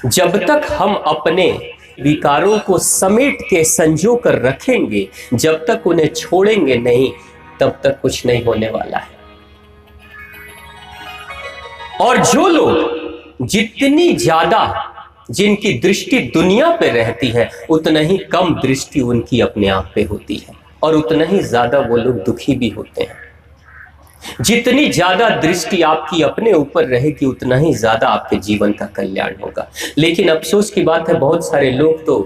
जब तक हम अपने विकारों को समेट के संजो कर रखेंगे, जब तक उन्हें छोड़ेंगे नहीं, तब तक कुछ नहीं होने वाला है। और जो लोग जितनी ज्यादा जिनकी दृष्टि दुनिया पे रहती है, उतना ही कम दृष्टि उनकी अपने आप पे होती है, और उतना ही ज्यादा वो लोग दुखी भी होते हैं। जितनी ज्यादा दृष्टि आपकी अपने ऊपर रहेगी, उतना ही ज्यादा आपके जीवन का कल्याण होगा। लेकिन अफसोस की बात है, बहुत सारे लोग तो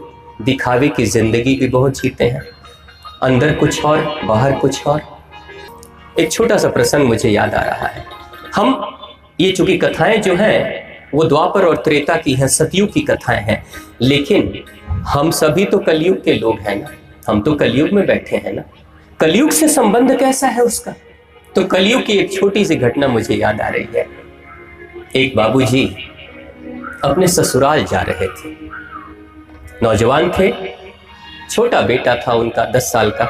दिखावे की जिंदगी भी बहुत जीते हैं, अंदर कुछ और बाहर कुछ और। एक छोटा सा प्रसंग मुझे याद आ रहा है। हम ये चूंकि कथाएं जो हैं वो द्वापर और त्रेता की हैं, सतयुग की कथाएं हैं, लेकिन हम सभी तो कलयुग के लोग हैं ना, हम तो कलयुग में बैठे हैं ना। कलयुग से संबंध कैसा है उसका? तो कलयुग की एक छोटी सी घटना मुझे याद आ रही है। एक बाबूजी अपने ससुराल जा रहे थे, नौजवान थे, छोटा बेटा था उनका 10 साल का।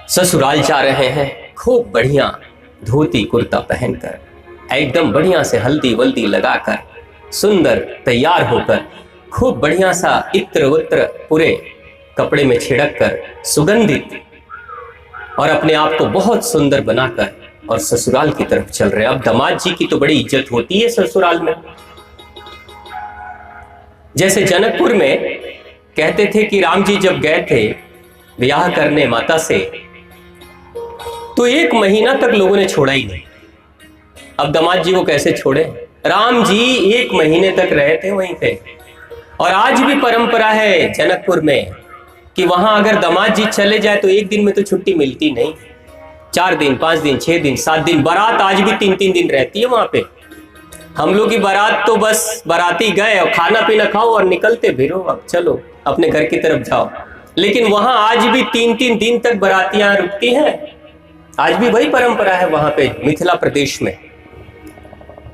ससुराल जा रहे हैं, खूब बढ़िया धोती कुर्ता पहनकर, एकदम बढ़िया से हल्दी वल्दी लगाकर, सुंदर तैयार होकर, खूब बढ़िया सा इत्र उत्र पूरे कपड़े में छिड़क कर, सुगंधित, और अपने आप को बहुत सुंदर बनाकर और ससुराल की तरफ चल रहे। अब दामाद जी की तो बड़ी इज्जत होती है ससुराल में। जैसे जनकपुर में कहते थे कि राम जी जब गए थे ब्याह करने माता से, तो 1 महीना तक लोगों ने छोड़ा ही नहीं। अब दामाद जी को कैसे छोड़े? राम जी 1 महीने तक रहे थे वहीं पे। और आज भी परंपरा है जनकपुर में कि वहां अगर दामाद जी चले जाए तो 1 दिन में तो छुट्टी मिलती नहीं, 4 दिन 5 दिन 6 दिन 7 दिन, बारात आज भी 3-3 दिन रहती है वहां पे। हम लोग की बारात तो बस बाराती गए और खाना पीना खाओ और निकलते फिरो, अब चलो अपने घर की तरफ जाओ। लेकिन वहां आज भी 3-3 दिन तक बारातियां रुकती हैं, आज भी वही परंपरा है वहां पे मिथिला प्रदेश में।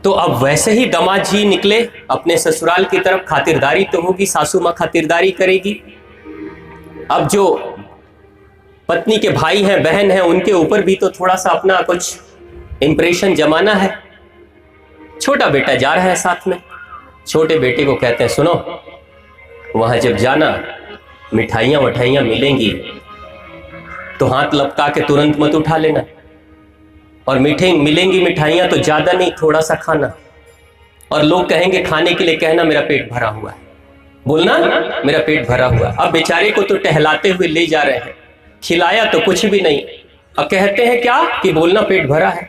तो अब वैसे ही दामाद जी निकले अपने ससुराल की तरफ, खातिरदारी तो होगी, सासू मां खातिरदारी करेगी। अब जो पत्नी के भाई हैं बहन हैं, उनके ऊपर भी तो थोड़ा सा अपना कुछ इंप्रेशन जमाना है। छोटा बेटा जा रहा है साथ में, छोटे बेटे को कहते हैं सुनो, वहां जब जाना मिठाइयां वठाइयां मिलेंगी तो हाथ लपका के तुरंत मत उठा लेना, और मीठे मिलेंगी मिठाइयां तो ज्यादा नहीं, थोड़ा सा खाना, और लोग कहेंगे खाने के लिए कहना मेरा पेट भरा हुआ है, बोलना मेरा पेट भरा हुआ है। अब बेचारे को तो टहलाते हुए ले जा रहे हैं, खिलाया तो कुछ भी नहीं, अब कहते हैं क्या कि बोलना पेट भरा है,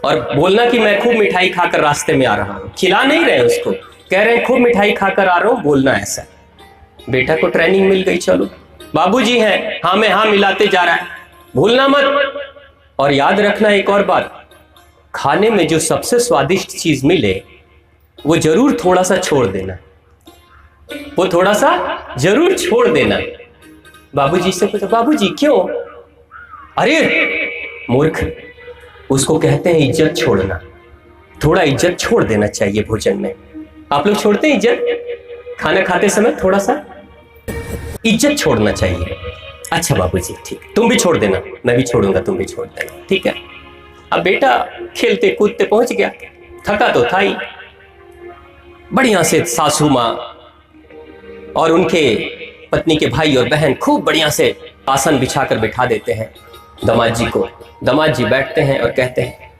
और बोलना कि मैं खूब मिठाई खाकर रास्ते में आ रहा हूं। खिला नहीं रहे उसको, कह रहे हैं खूब मिठाई खाकर आ रहा हूं, बोलना ऐसा। बेटा को ट्रेनिंग मिल गई, चलो बाबूजी हैं, हाँ में हाँ मिलाते जा रहा है, भूलना मत। और याद रखना एक और बात, खाने में जो सबसे स्वादिष्ट चीज मिले वो जरूर थोड़ा सा छोड़ देना, वो थोड़ा सा जरूर छोड़ देना। बाबूजी से पूछा बाबूजी क्यों? अरे मूर्ख, उसको कहते हैं इज्जत छोड़ना, थोड़ा इज्जत छोड़ देना चाहिए भोजन में। आप लोग छोड़ते हैं इज्जत? खाना खाते समय थोड़ा सा इज्जत छोड़ना चाहिए। अच्छा बाबूजी ठीक, तुम भी छोड़ देना, मैं भी छोड़ूंगा, तुम भी छोड़ देना, ठीक है। अब बेटा खेलते कूदते पहुंच गया, थका तो था ही। बढ़िया से सासू मां और उनके पत्नी के भाई और बहन खूब बढ़िया से आसन बिछाकर बिठा देते हैं दामाद जी को। दामाद जी बैठते हैं और कहते हैं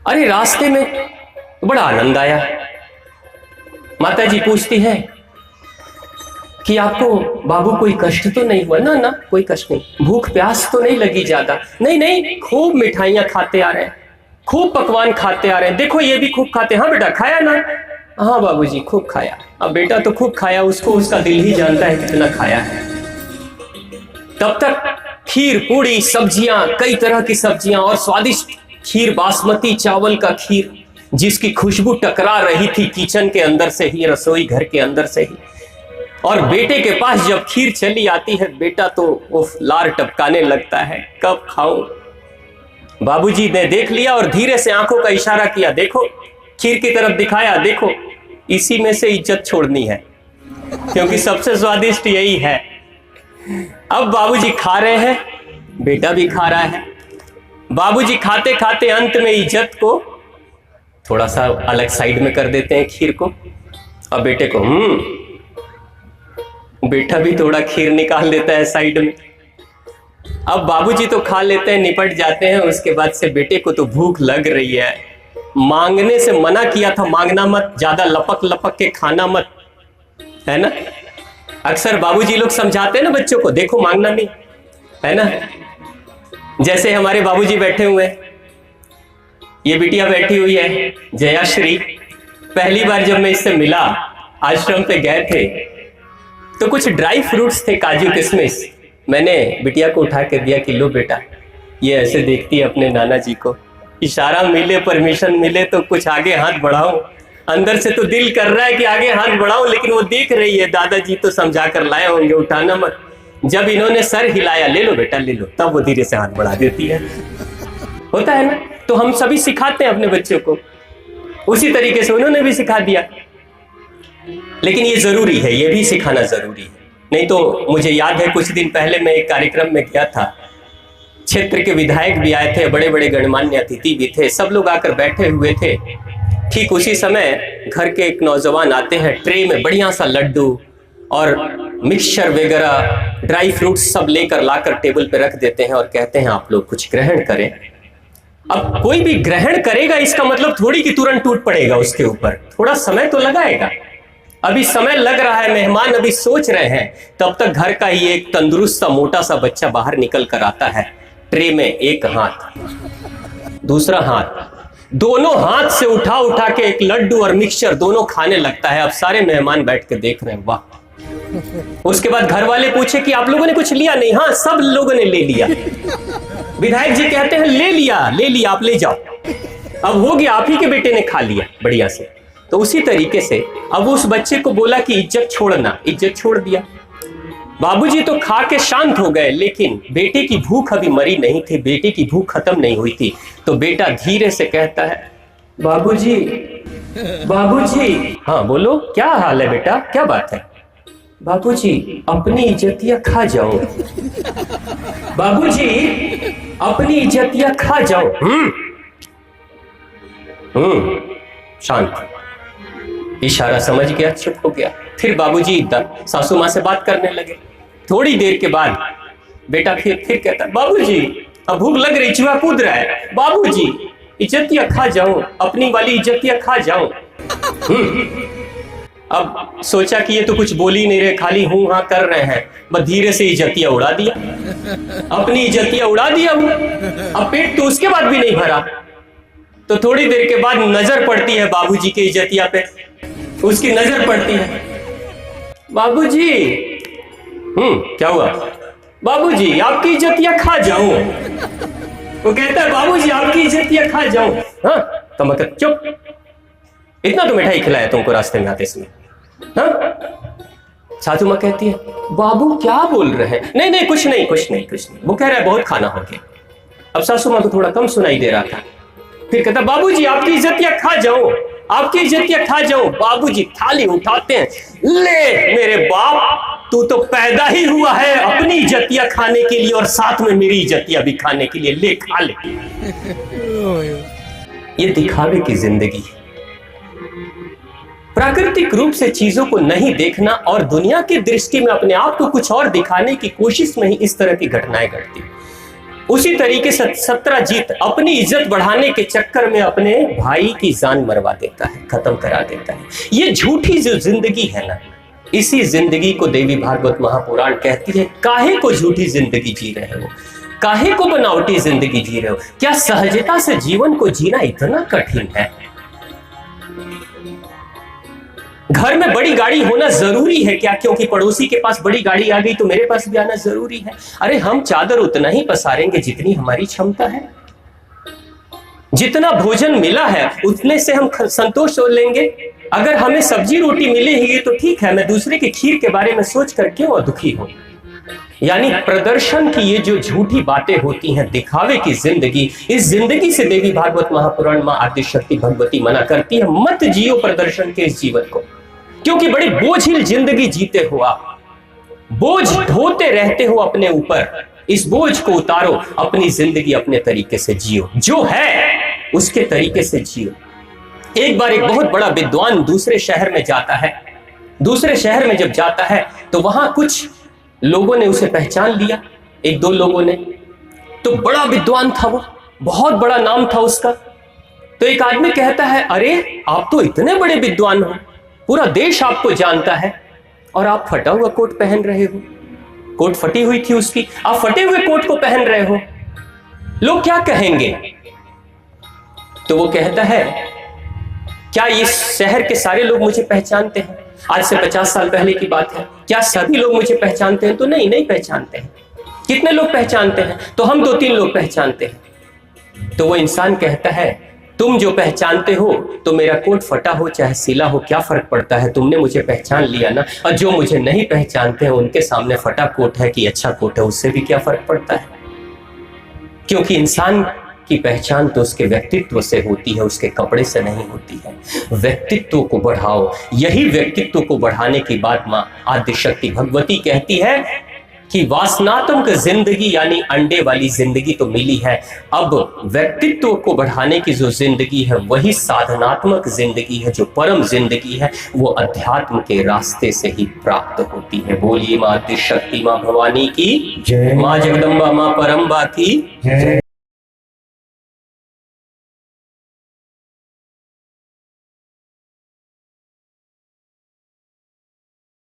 अरे रास्ते में बड़ा आनंद आया। माता जी पूछती है कि आपको बाबू कोई कष्ट तो नहीं हुआ? ना ना कोई कष्ट नहीं। भूख प्यास तो नहीं लगी ज्यादा? नहीं नहीं, खूब मिठाइयां खाते आ रहे हैं, खूब पकवान खाते आ रहे हैं, देखो ये भी खूब खाते। हाँ बेटा खाया ना? हाँ बाबूजी खूब खाया। अब बेटा तो खूब खाया, उसको उसका दिल ही जानता है कितना खाया है। तब तक खीर पूड़ी सब्जियां, कई तरह की सब्जियां और स्वादिष्ट खीर, बासमती चावल का खीर जिसकी खुशबू टकरा रही थी किचन के अंदर से ही, रसोई घर के अंदर से ही। और बेटे के पास जब खीर चली आती है, बेटा तो उफ लार टपकाने लगता है, कब खाऊं। बाबूजी ने देख लिया और धीरे से आंखों का इशारा किया, देखो खीर की तरफ दिखाया, देखो इसी में से इज्जत छोड़नी है क्योंकि सबसे स्वादिष्ट यही है। अब बाबूजी खा रहे हैं, बेटा भी खा रहा है। बाबूजी खाते खाते अंत में इज्जत को थोड़ा सा अलग साइड में कर देते हैं खीर को, और बेटे को बेटा भी थोड़ा खीर निकाल लेता है साइड में। अब बाबूजी तो खा लेते हैं, निपट जाते हैं। उसके बाद से बेटे को तो भूख लग रही है, मांगने से मना किया था, मांगना मत, ज्यादा लपक लपक के खाना मत, है ना। अक्सर बाबूजी लोग समझाते हैं ना बच्चों को, देखो मांगना नहीं, है ना। जैसे हमारे बाबूजी बैठे हुए हैं, ये बिटिया बैठी हुई है जयाश्री। पहली बार जब मैं इससे मिला, आश्रम पे गए थे, तो कुछ ड्राई फ्रूट्स थे, काजू किशमिश। मैंने बिटिया को उठा के दिया कि लो बेटा। ये ऐसे देखती है अपने नाना जी को, इशारा मिले, परमिशन मिले तो कुछ आगे हाथ बढ़ाऊं। अंदर से तो दिल कर रहा है कि आगे हाथ बढ़ाऊं, लेकिन वो देख रही है दादाजी तो समझा कर लाए होंगे, उठाना मत। जब इन्होंने सर हिलाया, ले लो बेटा ले लो, तब वो धीरे से हाथ बढ़ा देती है। होता है ना। तो हम सभी सिखाते हैं अपने बच्चों को, उसी तरीके से उन्होंने भी सिखा दिया। लेकिन ये जरूरी है, ये भी सिखाना जरूरी है। नहीं तो मुझे याद है कुछ दिन पहले मैं एक कार्यक्रम में गया था, क्षेत्र के विधायक भी आए थे, बड़े बड़े गणमान्य अतिथि भी थे, सब लोग आकर बैठे हुए थे। ठीक उसी समय घर के एक नौजवान आते हैं, ट्रे में बढ़िया सा लड्डू और मिक्सचर वगैरह, ड्राई फ्रूट्स सब लेकर लाकर टेबल पे रख देते हैं और कहते हैं आप लोग कुछ ग्रहण करें। अब कोई भी ग्रहण करेगा इसका मतलब थोड़ी कि तुरंत टूट पड़ेगा उसके ऊपर, थोड़ा समय तो लगाएगा। अभी समय लग रहा है, मेहमान अभी सोच रहे हैं, तब तक घर का ही एक तंदुरुस्त सा मोटा सा बच्चा बाहर निकल कर आता है। ट्रे में एक हाथ, दूसरा हाथ, दोनों हाथ से उठा उठा के एक लड्डू और मिक्सचर दोनों खाने लगता है। अब सारे मेहमान बैठ के देख रहे हैं, वाह। उसके बाद घर वाले पूछे कि आप लोगों ने कुछ लिया? नहीं। हाँ, सब लोगों ने ले लिया। विधायक जी कहते हैं ले लिया, आप ले जाओ, अब हो गया, आप ही के बेटे ने खा लिया बढ़िया से। तो उसी तरीके से अब उस बच्चे को बोला कि इज्जत छोड़ना, इज्जत छोड़ दिया। बाबूजी तो खा के शांत हो गए, लेकिन बेटे की भूख अभी मरी नहीं थी, बेटे की भूख खत्म नहीं हुई थी। तो बेटा धीरे से कहता है, बाबूजी, बाबूजी। हाँ बोलो, क्या हाल है बेटा, क्या बात है? बाबूजी अपनी इज्जतिया खा जाओ, बाबूजी अपनी इज्जतिया खा जाओ। शांत, इशारा समझ गया, चुप हो गया। फिर बाबूजी सासू माँ से बात करने लगे। थोड़ी देर के बाद बेटा फिर कहता, बाबूजी अब भूख लग रही, चूहा कूद रहा है, बाबूजी इज्जतिया खा जाऊं, अपनी वाली इज्जतिया खा जाऊं। अब सोचा कि ये तो कुछ बोल ही नहीं रहे, खाली हूं हाँ कर रहे हैं, बस धीरे से इज्जतिया उड़ा दिया, अपनी इज्जतिया उड़ा दिया वो। अब पेट तो उसके बाद भी नहीं भरा। तो थोड़ी देर के बाद नजर पड़ती है बाबूजी की इज्जतिया पे, उसकी नजर पड़ती है। बाबूजी, क्या हुआ? बाबूजी आपकी इज्जतिया खा जाऊं। वो कहता है बाबूजी आपकी इज्जतिया खा जाऊं। हाँ तो मतलब चुप, इतना तो मिठाई खिलाया तुमको रास्ते में आते समय। हाँ? सासू माँ कहती है, बाबू क्या बोल रहे हैं? नहीं नहीं कुछ नहीं कुछ नहीं कुछ नहीं, वो कह रहा है बहुत खाना हो गया। अब सासू माँ को थोड़ा कम सुनाई दे रहा था। फिर कहता, बाबूजी आपकी इज्जतिया खा जाऊं, आपकी इज्जतिया खा जाऊं। बाबूजी थाली उठाते हैं, ले मेरे बाप, तू तो पैदा ही हुआ है अपनी इज्जतिया खाने के लिए और साथ में मेरी इज्जतिया भी खाने के लिए, ले खा ले। ये दिखावे की जिंदगी है। प्राकृतिक रूप से चीजों को नहीं देखना और दुनिया की दृष्टि में अपने आप को कुछ और दिखाने की कोशिश में ही इस तरह की घटनाएं घटती। उसी तरीके से सत्यजीत अपनी इज्जत बढ़ाने के चक्कर में अपने भाई की जान मरवा देता है, खत्म करा देता है। ये झूठी जो जिंदगी है ना, इसी जिंदगी को देवी भागवत महापुराण कहती है, काहे को झूठी जिंदगी जी रहे हो, काहे को बनावटी जिंदगी जी रहे हो? क्या सहजता से जीवन को जीना इतना कठिन है? घर में बड़ी गाड़ी होना जरूरी है क्या? क्योंकि पड़ोसी के पास बड़ी गाड़ी आ गई तो मेरे पास भी आना जरूरी है? अरे हम चादर उतना ही पसारेंगे जितनी हमारी क्षमता है। जितना भोजन मिला है उतने से हम संतोष हो लेंगे। अगर हमें सब्जी रोटी मिलेगी तो ठीक है, मैं दूसरे की खीर के बारे में सोच कर क्यों दुखी हूं? यानी प्रदर्शन की ये जो झूठी बातें होती हैं, दिखावे की जिंदगी, इस जिंदगी से देवी भागवत महापुराण मां आदिशक्ति भगवती मना करती है, मत जियो प्रदर्शन के इस जीवन को, क्योंकि बड़ी बोझिल जिंदगी जीते हो आप, बोझ ढोते रहते हो अपने ऊपर। इस बोझ को उतारो, अपनी जिंदगी अपने तरीके से जियो, जो है उसके तरीके से जियो। एक बार एक बहुत बड़ा विद्वान दूसरे शहर में जाता है। दूसरे शहर में जब जाता है तो वहां कुछ लोगों ने उसे पहचान लिया, एक दो लोगों ने। तो बड़ा विद्वान था वो, बहुत बड़ा नाम था उसका। तो एक आदमी कहता है, अरे आप तो इतने बड़े विद्वान हो, पूरा देश आपको जानता है, और आप फटा हुआ कोट पहन रहे हो। कोट फटी हुई थी उसकी, आप फटे हुए कोट को पहन रहे हो, लोग क्या कहेंगे? तो वो कहता है, क्या इस शहर के सारे लोग मुझे पहचानते हैं? आज से 50 साल पहले की बात है। क्या सभी लोग मुझे पहचानते हैं? तो नहीं, नहीं पहचानते हैं। कितने लोग पहचानते हैं? तो हम 2-3 लोग पहचानते हैं। तो वो इंसान कहता है, तुम जो पहचानते हो तो मेरा कोट फटा हो चाहे सिला हो, क्या फर्क पड़ता है? तुमने मुझे पहचान लिया ना। और जो मुझे नहीं पहचानते हैं उनके सामने फटा कोट है कि अच्छा कोट है, उससे भी क्या फर्क पड़ता है? क्योंकि इंसान की पहचान तो उसके व्यक्तित्व से होती है, उसके कपड़े से नहीं होती है। व्यक्तित्व को बढ़ाओ। यही व्यक्तित्व को बढ़ाने की बात मां आदिशक्ति भगवती कहती है कि वासनात्मक जिंदगी यानी अंडे वाली जिंदगी तो मिली है, अब व्यक्तित्व को बढ़ाने की जो जिंदगी है वही साधनात्मक जिंदगी है, जो परम जिंदगी है वो अध्यात्म के रास्ते से ही प्राप्त होती है। बोलिए मां आदिशक्ति मां भवानी की जय, मां जगदम्बा मां परम्बा की जय।